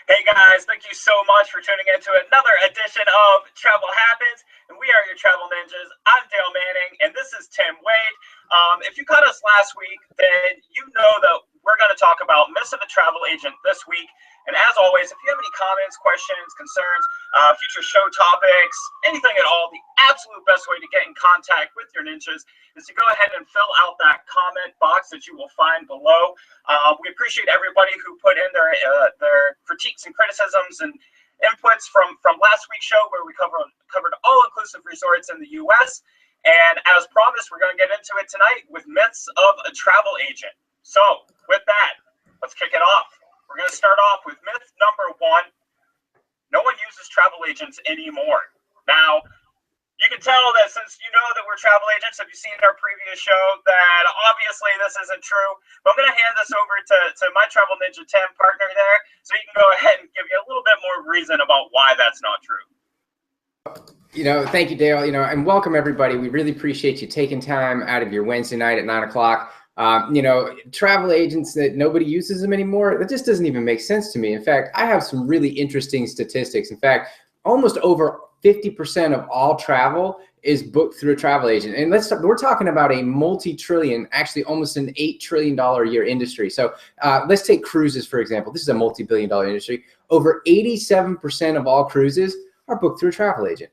Hey guys, thank you so much for tuning in to another edition of Travel Happens, and we are your travel ninjas. I'm Dale Manning, and this is Tim Wade. If you caught us last week, then you know that we're going to talk about Myths of the Travel Agent this week. And as always, if you have any comments, questions, concerns, future show topics, anything at all, the absolute best way to get in contact with your ninjas is to go ahead and fill out that comment box that you will find below. We appreciate everybody who put in their critiques and criticisms and inputs from last week's show, where we covered all-inclusive resorts in the U.S. And as promised, we're going to get into it tonight with Myths of a Travel Agent. So with that, let's kick it off. We're going to start off with myth number one. No one uses travel agents anymore. Now, you can tell that since you know that we're travel agents, if you've seen our previous show, that obviously this isn't true. But I'm going to hand this over to my Travel Ninja Tim partner there, so he can go ahead and give you a little bit more reason about why that's not true. Thank you, Dale. And welcome everybody. We really appreciate you taking time out of your Wednesday night at 9 o'clock. Travel agents that nobody uses them anymore, that just doesn't even make sense to me. In fact, I have some really interesting statistics. In fact, almost over 50% of all travel is booked through a travel agent. And we're talking about a multi-trillion, actually almost an $8 trillion a year industry. So let's take cruises, for example. This is a multi-billion dollar industry. Over 87% of all cruises are booked through a travel agent.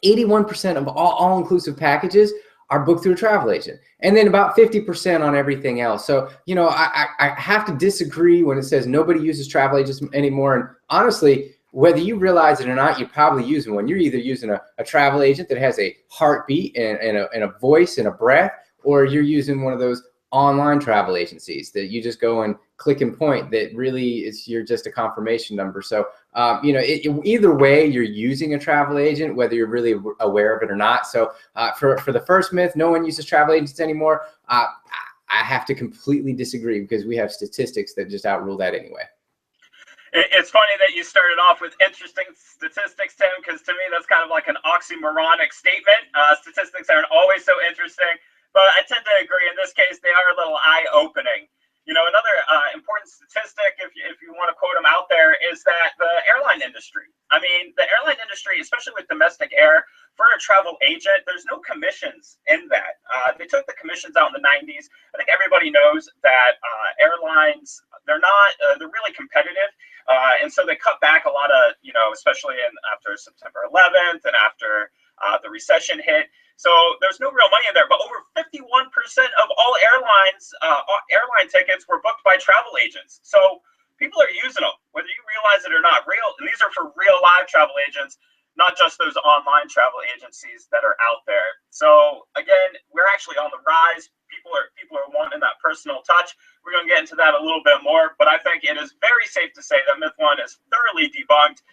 81% of all-inclusive packages are booked through a travel agent, and then about 50% on everything else. So, I have to disagree when it says nobody uses travel agents anymore. And honestly, whether you realize it or not, you're probably using one. You're either using a travel agent that has a heartbeat and a voice and a breath, or you're using one of those online travel agencies that you just go and click and point, that really you're just a confirmation number. So, either way, you're using a travel agent, whether you're really aware of it or not. So for the first myth, no one uses travel agents anymore, I have to completely disagree, because we have statistics that just outrule that anyway. It's funny that you started off with interesting statistics, Tim, because to me that's kind of like an oxymoronic statement. Statistics aren't always so interesting, but I tend to agree. In this case, they are a little eye-opening. Another important statistic, if you want to quote them out there, is that the airline industry, the airline industry, especially with domestic air, for a travel agent, there's no commissions in that. They took the commissions out in the 90s. I think everybody knows that airlines, they're really competitive. And so they cut back a lot of, especially after September 11th and after the recession hit. So there's no real money in there, but over 51% of all airline tickets were booked by travel agents. So people are using them, whether you realize it or not. And these are for real live travel agents, not just those online travel agencies that are out there. So again, we're actually on the rise. People are wanting that personal touch. We're going to get into that a little bit more, but I think it is very safe to say that myth one is thoroughly debunked,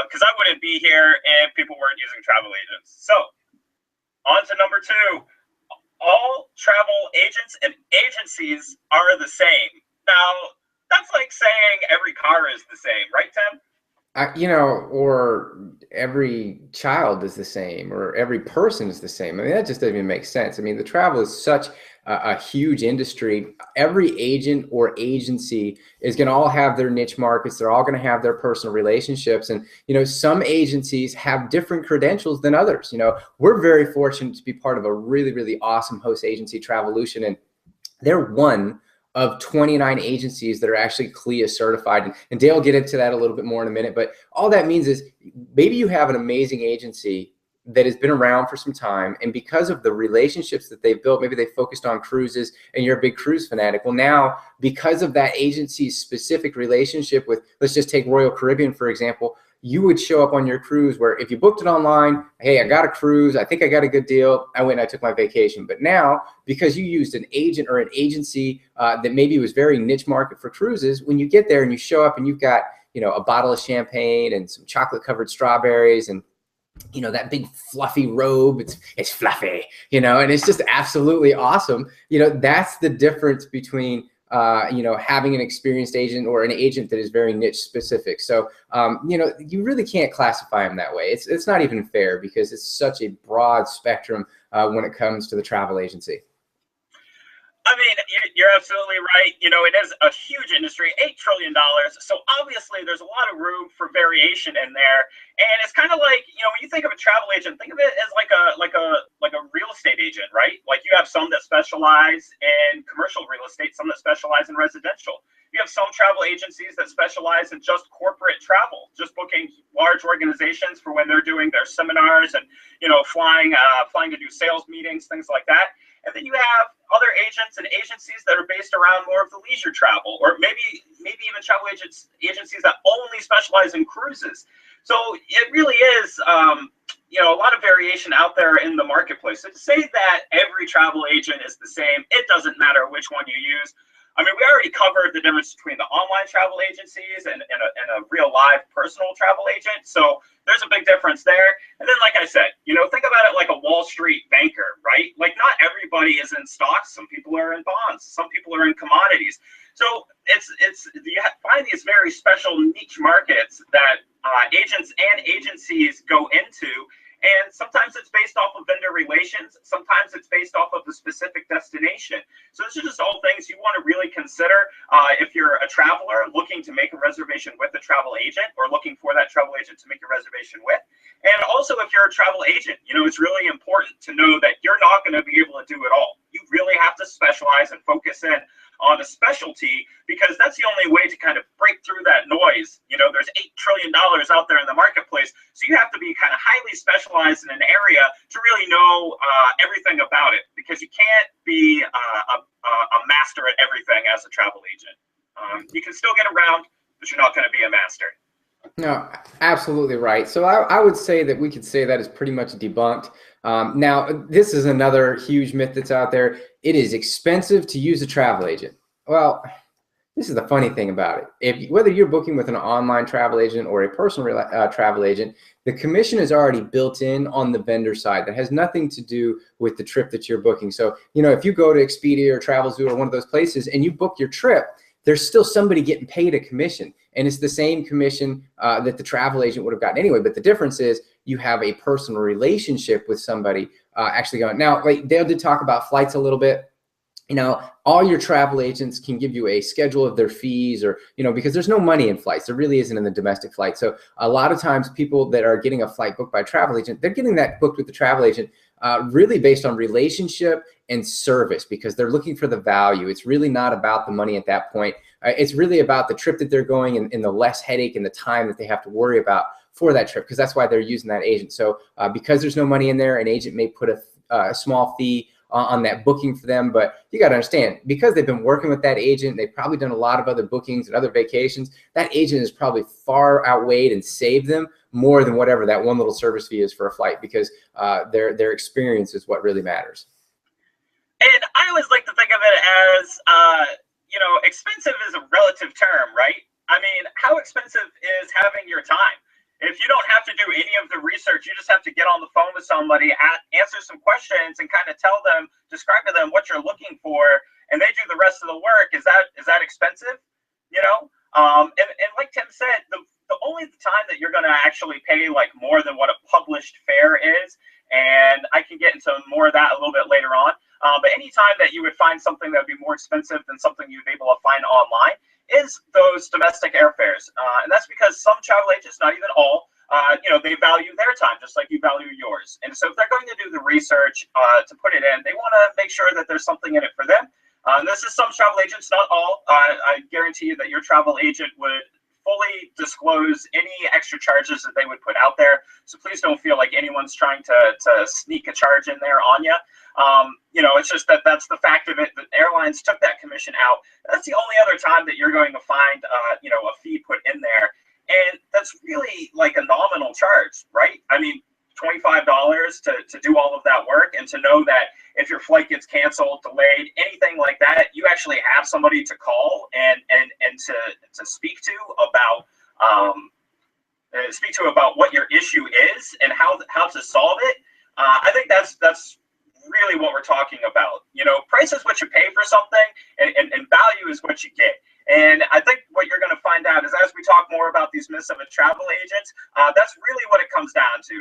because I wouldn't be here if people weren't using travel agents. So on to number two. All travel agents and agencies are the same. Now, that's like saying every car is the same, right, Tim? Or every child is the same, or every person is the same. That just doesn't even make sense. The travel is such a huge industry. Every agent or agency is going to all have their niche markets. They're all going to have their personal relationships. And, some agencies have different credentials than others. We're very fortunate to be part of a really, really awesome host agency, Travelution. And they're one of 29 agencies that are actually CLIA certified. And Dale will get into that a little bit more in a minute. But all that means is maybe you have an amazing agency that has been around for some time, and because of the relationships that they've built, maybe they focused on cruises and you're a big cruise fanatic. Well, now, because of that agency's specific relationship with, let's just take Royal Caribbean, for example, you would show up on your cruise where if you booked it online, hey, I got a cruise, I think I got a good deal, I went and I took my vacation. But now, because you used an agent or an agency that maybe was very niche market for cruises, when you get there and you show up and you've got, a bottle of champagne and some chocolate covered strawberries and that big fluffy robe, it's fluffy, and it's just absolutely awesome. That's the difference between having an experienced agent or an agent that is very niche specific. So, you really can't classify them that way. It's not even fair, because it's such a broad spectrum when it comes to the travel agency. You're absolutely right. It is a huge industry, $8 trillion. So obviously there's a lot of room for variation in there. And it's kind of like, when you think of a travel agent, think of it as like a real estate agent, right? Like you have some that specialize in commercial real estate, some that specialize in residential. You have some travel agencies that specialize in just corporate travel, just booking large organizations for when they're doing their seminars and, flying to do sales meetings, things like that. And then you have other agents and agencies that are based around more of the leisure travel, or maybe even travel agencies that only specialize in cruises. So it really is, a lot of variation out there in the marketplace. So to say that every travel agent is the same, it doesn't matter which one you use. I mean, we already covered the difference between the online travel agencies and a real live personal travel agent. So there's a big difference there. And then, like I said, think about it like a Wall Street banker, right? Like not everybody is in stocks. Some people are in bonds. Some people are in commodities. So you find these very special niche markets that agents and agencies go into. And sometimes it's based off of vendor relations. Sometimes it's based off of a specific destination. So these are just all things you want to really consider if you're a traveler looking to make a reservation with a travel agent or looking for that travel agent to make a reservation with. And also if you're a travel agent, it's really important to know that you're not going to be able to do it all. You really have to specialize and focus in on a specialty, because that's the only way to kind of break through that noise. There's $8 trillion out there in the marketplace. So you have to be kind of highly specialized in an area to really know everything about it, because you can't be a master at everything as a travel agent. You can still get around, but you're not going to be a master. No, absolutely right. So I would say that we could say that is pretty much debunked. Now, this is another huge myth that's out there. It is expensive to use a travel agent. Well, this is the funny thing about it. Whether you're booking with an online travel agent or a personal travel agent, the commission is already built in on the vendor side. That has nothing to do with the trip that you're booking. So, if you go to Expedia or Travelzoo or one of those places and you book your trip, there's still somebody getting paid a commission. And it's the same commission that the travel agent would have gotten anyway. But the difference is you have a personal relationship with somebody actually going. Now, like Dale did talk about flights a little bit. All your travel agents can give you a schedule of their fees, or, because there's no money in flights. There really isn't in the domestic flight. So a lot of times people that are getting a flight booked by a travel agent, they're getting that booked with the travel agent really based on relationship and service, because they're looking for the value. It's really not about the money at that point. It's really about the trip that they're going and the less headache and the time that they have to worry about for that trip, because that's why they're using that agent. So because there's no money in there, an agent may put a small fee on that booking for them. But you got to understand, because they've been working with that agent, they've probably done a lot of other bookings and other vacations, that agent has probably far outweighed and saved them more than whatever that one little service fee is for a flight, because their experience is what really matters. And I always like to think of it as, expensive is a relative term, right? I mean, how expensive is having your time? If you don't have to do any of the research, you just have to get on the phone with somebody, answer some questions, and kind of describe to them what you're looking for, and they do the rest of the work. Is that expensive? And like Tim said, the only time that you're going to actually pay like more than what a published fare is, and I can get into more of that a little bit later on. But any time that you would find something that would be more expensive than something you'd be able to find online is those domestic airfares. And that's because some travel agents, not even all, they value their time just like you value yours. And so if they're going to do the research to put it in, they want to make sure that there's something in it for them. This is some travel agents, not all. I guarantee you that your travel agent would fully disclose any extra charges that they would put out there. So please don't feel like anyone's trying to sneak a charge in there on you. It's just that's the fact of it. The airlines took that commission out. That's the only other time that you're going to find, a fee put in there. And that's really like a nominal charge, right? I mean, $25 to do all of that work, and to know that if your flight gets canceled, delayed, anything like that, you actually have somebody to call and to speak to about what your issue is and how to solve it. I think that's really what we're talking about. Price is what you pay for something, and value is what you get. And I think what you're going to find out is, as we talk more about these myths of a travel agent, that's really what it comes down to,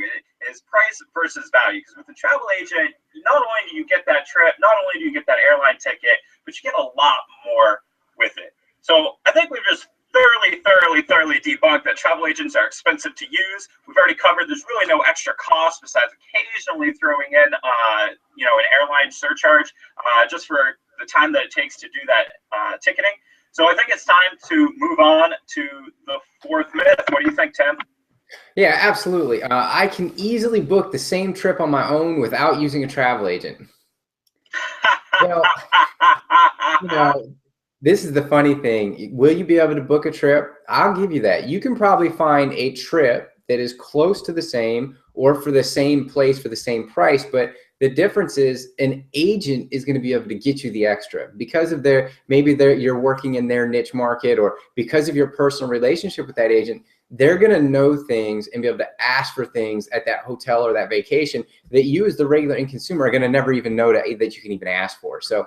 is price versus value. Because with a travel agent, not only do you get that trip, not only do you get that airline ticket, but you get a lot more with it. So I think we've just thoroughly already thoroughly debunked that travel agents are expensive to use. We've already covered there's really no extra cost besides occasionally throwing in, an airline surcharge just for the time that it takes to do that ticketing. So I think it's time to move on to the fourth myth. What do you think, Tim? Yeah, absolutely. I can easily book the same trip on my own without using a travel agent. Well, this is the funny thing. Will you be able to book a trip? I'll give you that. You can probably find a trip that is close to the same or for the same place for the same price, but the difference is an agent is going to be able to get you the extra because of you're working in their niche market, or because of your personal relationship with that agent. They're going to know things and be able to ask for things at that hotel or that vacation that you as the regular end consumer are going to never even know that you can even ask for. So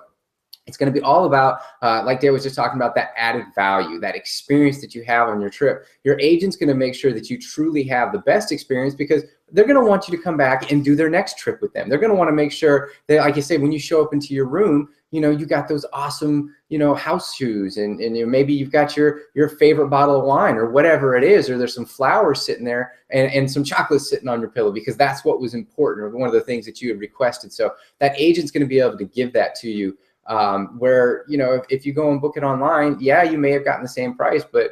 it's going to be all about, like Dave was just talking about, that added value, that experience that you have on your trip. Your agent's going to make sure that you truly have the best experience because they're going to want you to come back and do their next trip with them. They're going to want to make sure that, like you say, when you show up into your room, you got those awesome, house shoes, and maybe you've got your favorite bottle of wine or whatever it is, or there's some flowers sitting there and some chocolate sitting on your pillow because that's what was important, or one of the things that you had requested. So that agent's going to be able to give that to you. Where, if you go and book it online, yeah, you may have gotten the same price, but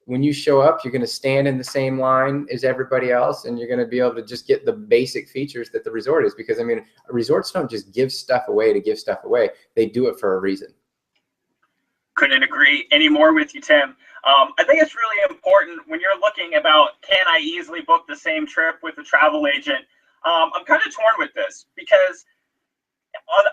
when you show up, you're going to stand in the same line as everybody else, and you're going to be able to just get the basic features that the resort is. Because resorts don't just give stuff away to give stuff away. They do it for a reason. Couldn't agree any more with you, Tim. I think it's really important when you're looking about, can I easily book the same trip with a travel agent? I'm kind of torn with this because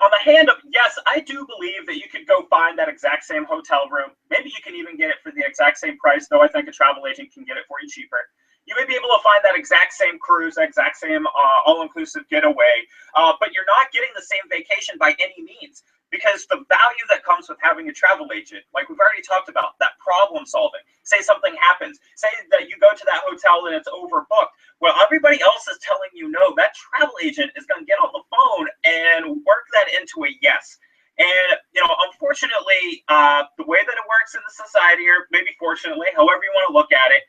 on the hand of, yes, I do believe that you could go find that exact same hotel room. Maybe you can even get it for the exact same price, though I think a travel agent can get it for you cheaper. You may be able to find that exact same cruise, that exact same all-inclusive getaway, but you're not getting the same vacation by any means, because the value that comes with having a travel agent, like we've already talked about, that problem solving. Say something happens. Say that you go to that hotel and it's overbooked. Well, everybody else is telling you no. That travel agent is going to get on the phone and work that into a yes. And, unfortunately, the way that it works in the society, or maybe fortunately, however you want to look at it,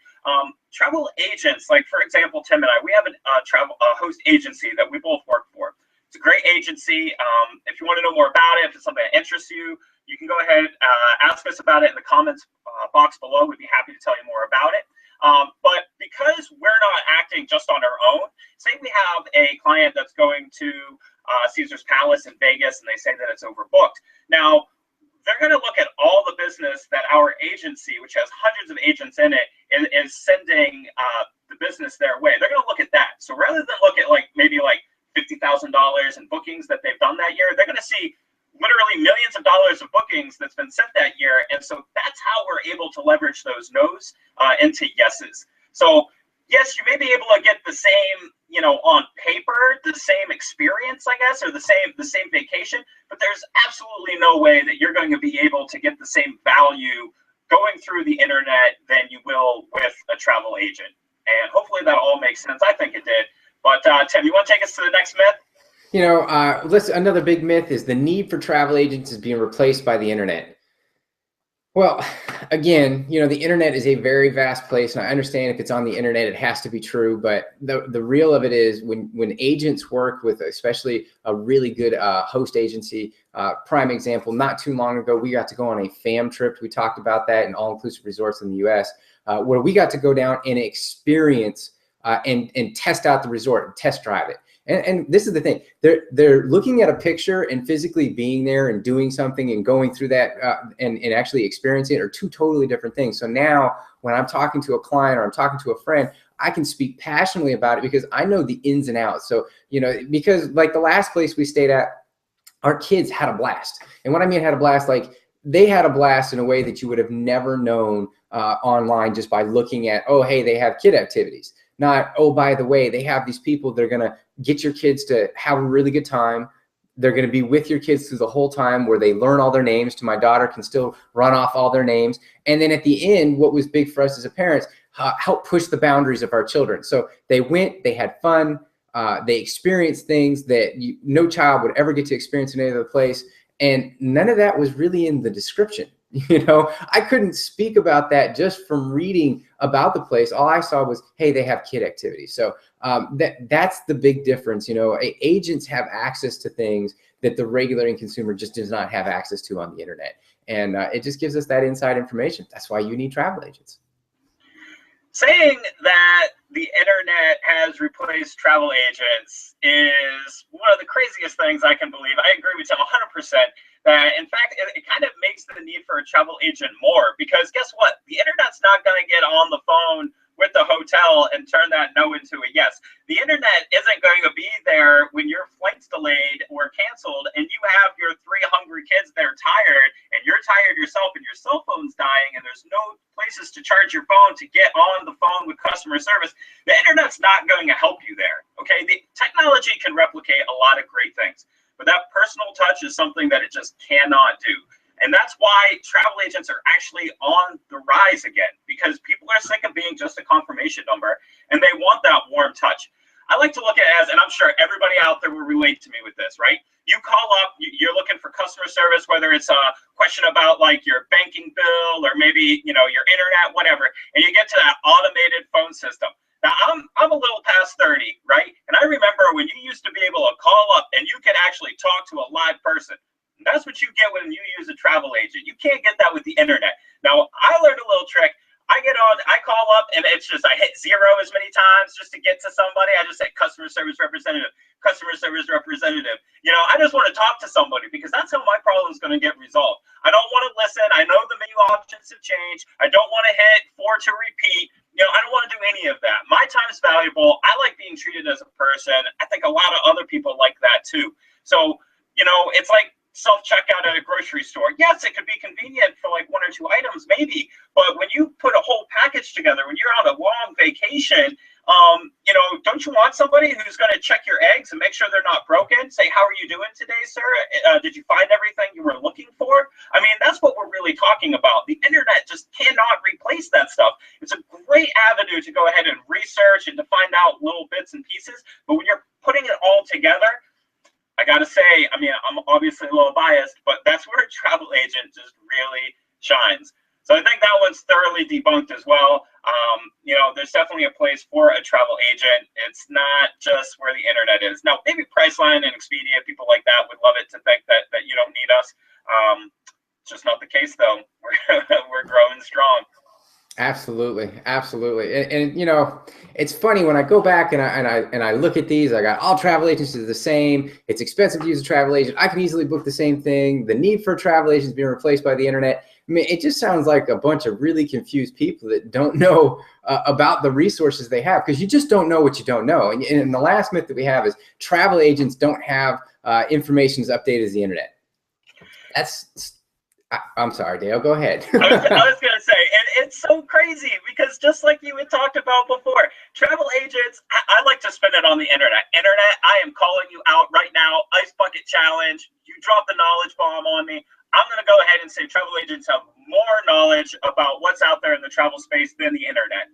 travel agents, like, for example, Tim and I, we have a host agency that we both work for. It's a great agency. If you want to know more about it, if it's something that interests you, you can go ahead, ask us about it in the comments box below. We'd be happy to tell you more about it. But because we're not acting just on our own, say we have a client that's going to Caesar's Palace in Vegas and they say that it's overbooked. Now, they're going to look at all the business that our agency, which has hundreds of agents in it, is sending the business their way. They're going to look at that. So rather than look at maybe $50,000 in bookings that they've done that year, they're going to see literally millions of dollars of bookings that's been sent that year. And so that's how we're able to leverage those no's into yeses. So yes, you may be able to get the same, on paper, the same experience, I guess, or the same vacation, but there's absolutely no way that you're going to be able to get the same value going through the internet than you will with a travel agent. And hopefully that all makes sense. I think it did. But Tim, you want to take us to the next myth? Another big myth is the need for travel agents is being replaced by the internet. Well, again, the internet is a very vast place, and I understand if it's on the internet, it has to be true. But the real of it is when agents work with, especially a really good host agency, prime example, not too long ago, we got to go on a fam trip. We talked about that in all-inclusive resorts in the U.S., where we got to go down and experience and test out the resort and test drive it. And this is the thing, they're looking at a picture and physically being there and doing something and going through that and actually experiencing it are two totally different things. So now when I'm talking to a client or I'm talking to a friend, I can speak passionately about it because I know the ins and outs. So, because like the last place we stayed at, our kids had a blast. And what I mean had a blast, they had a blast in a way that you would have never known online just by looking at, oh, hey, they have kid activities. Not, oh, by the way, they have these people, they're going to get your kids to have a really good time. They're going to be with your kids through the whole time where they learn all their names. To my daughter can still run off all their names. And then at the end, what was big for us as a parents, help push the boundaries of our children. So they went, they had fun, they experienced things that no child would ever get to experience in any other place. And none of that was really in the description. You know, I couldn't speak about that just from reading about the place. All I saw was, hey, they have kid activities. So that's the big difference. You know, agents have access to things that the regular consumer just does not have access to on the internet. And it just gives us that inside information. That's why you need travel agents. Saying that the internet has replaced travel agents is one of the craziest things I can believe. I agree with you 100%. That in fact, it kind of makes the need for a travel agent more, because guess what? The internet's not going to get on the phone with the hotel and turn that no into a yes. The internet isn't going to be there when your flight's delayed or canceled and you have your three hungry kids that are tired and you're tired yourself and your cell phone's dying and there's no places to charge your phone to get on the phone with customer service. The internet's not going to help you there. Okay, the technology can replicate a lot of great things, but that personal touch is something that it just cannot do. And that's why travel agents are actually on the rise again, because people are sick of being just a confirmation number and they want that warm touch. I like to look at it as, and I'm sure everybody out there will relate to me with this, right? You call up, you're looking for customer service, whether it's a question about like your banking bill or maybe, you know, your internet, whatever, and you get to that automated phone system. Now, I'm a little past 30, right? And I remember when you used to be able to call up and you could actually talk to a live person. That's what you get when you use a travel agent. You can't get that with the internet. Now, I learned a little trick. I get on, I call up, and it's just, I hit 0 as many times just to get to somebody. I just say customer service representative, customer service representative. You know, I just want to talk to somebody because that's how my problem is going to get resolved. I don't want to listen. I know the menu options have changed. I don't want to hit 4 to repeat. You know, I don't want to do any of that. My time is valuable. I like being treated as a person. I think a lot of other people like that too. So, you know, it's like self-checkout at a grocery store. Yes, it could be convenient for like 1 or 2 items, maybe. But when you put a whole package together, when you're on a long vacation, you know, don't you want somebody who's going to check your eggs and make sure they're not broken? Say, how are you doing today, sir? Did you find everything you were looking for? I mean, that's what we're really talking about. The internet just cannot replace that stuff. It's a great avenue to go ahead and research and to find out little bits and pieces. But when you're putting it all together, I gotta say, I mean, I'm obviously a little biased, but that's where a travel agent just really shines. So I think that one's thoroughly debunked as well. You know, there's definitely a place for a travel agent. It's not just where the internet is. Now, maybe Priceline and Expedia, people like that would love it to think that you don't need us. It's just not the case, though. We're growing strong. Absolutely, absolutely, and you know, it's funny when I go back and I look at these. I got all travel agents are the same. It's expensive to use a travel agent. I can easily book the same thing. The need for a travel agent is being replaced by the internet. I mean, it just sounds like a bunch of really confused people that don't know about the resources they have, because you just don't know what you don't know. And the last myth that we have is travel agents don't have information as updated as the internet. I'm sorry, Dale, go ahead. I was going to say, and it's so crazy because just like you had talked about before, travel agents, I like to spend it on the internet. Internet, I am calling you out right now. Ice bucket challenge. You drop the knowledge bomb on me. I'm going to go ahead and say travel agents have more knowledge about what's out there in the travel space than the internet.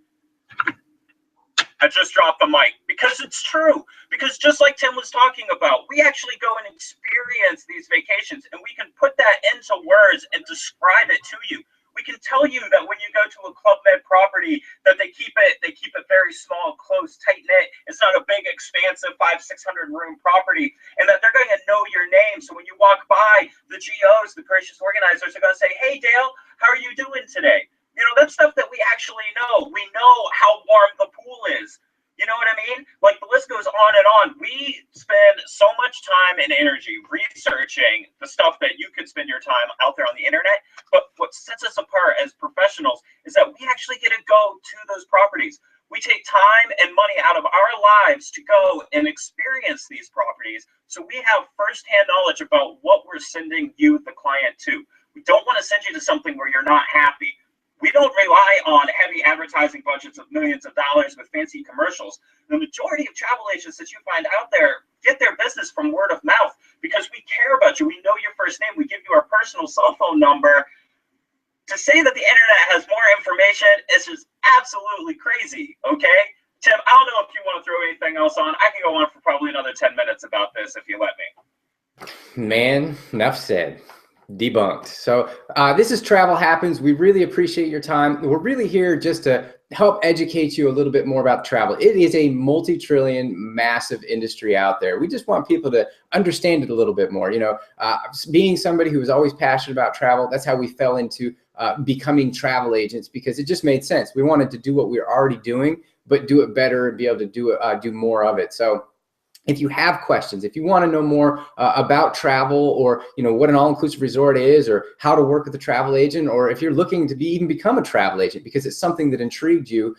I just dropped the mic because it's true. Because just like Tim was talking about, we actually go and experience these vacations and we can put that into words and describe it to you. We can tell you that when you go to a Club Med property that they keep it very small, close, tight knit. It's not a big, expansive 500-600 room property, and that they're going to know your name. So when you walk by, the GOs, the gracious organizers, are going to say, "Hey, Dale, how are you doing today?" You know, that's stuff that we actually know. We know how warm the pool is. You know what I mean? Like, the list goes on and on. We spend so much time and energy researching the stuff that you could spend your time out there on the internet. But what sets us apart as professionals is that we actually get to go to those properties. We take time and money out of our lives to go and experience these properties. So we have firsthand knowledge about what we're sending you, the client, to. We don't want to send you to something where you're not happy. We don't rely on heavy advertising budgets of millions of dollars with fancy commercials. The majority of travel agents that you find out there get their business from word of mouth because we care about you. We know your first name. We give you our personal cell phone number. To say that the internet has more information is just absolutely crazy, okay? Tim, I don't know if you want to throw anything else on. I can go on for probably another 10 minutes about this if you let me. Man, enough said. Debunked. So this is Travel Happens. We really appreciate your time. We're really here just to help educate you a little bit more about travel. It is a multi-trillion, massive industry out there. We just want people to understand it a little bit more. You know, being somebody who was always passionate about travel, that's how we fell into becoming travel agents, because it just made sense. We wanted to do what we were already doing, but do it better and be able to do more of it. So if you have questions, if you want to know more about travel, or what an all-inclusive resort is, or how to work with a travel agent, or if you're looking to even become a travel agent because it's something that intrigued you,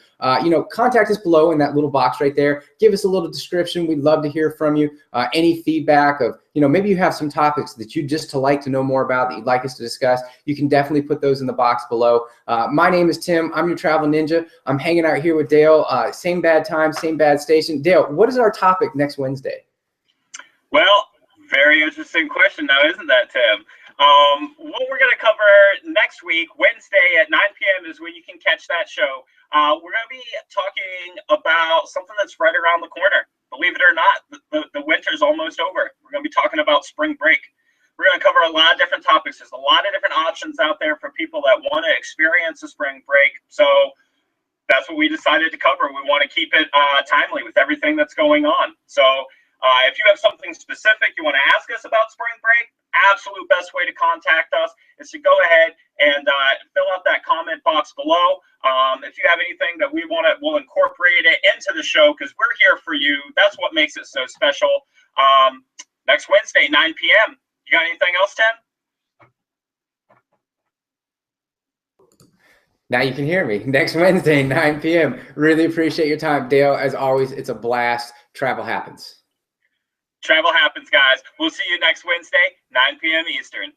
contact us below in that little box right there. Give us a little description. We'd love to hear from you. Any feedback of, maybe you have some topics that you'd just like to know more about that you'd like us to discuss, you can definitely put those in the box below. My name is Tim. I'm your travel ninja. I'm hanging out here with Dale. Same bad time, same bad station. Dale, what is our topic next Wednesday? Well, very interesting question now, isn't that, Tim? What we're going to cover next week, Wednesday at 9 p.m. is when you can catch that show. We're going to be talking about something that's right around the corner. Believe it or not, the winter's almost over. We're going to be talking about spring break. We're going to cover a lot of different topics. There's a lot of different options out there for people that want to experience a spring break. So that's what we decided to cover. We want to keep it timely with everything that's going on. So if you have something specific you want to ask us about spring break, absolute best way to contact us is to go ahead and fill out that comment box below. If you have anything that we'll incorporate it into the show, because we're here for you. That's what makes it so special. Next Wednesday, 9 p.m. You got anything else, Tim? Now you can hear me. Next Wednesday, 9 p.m. Really appreciate your time, Dale. As always, it's a blast. Travel happens. Travel happens, guys. We'll see you next Wednesday, 9 p.m. Eastern.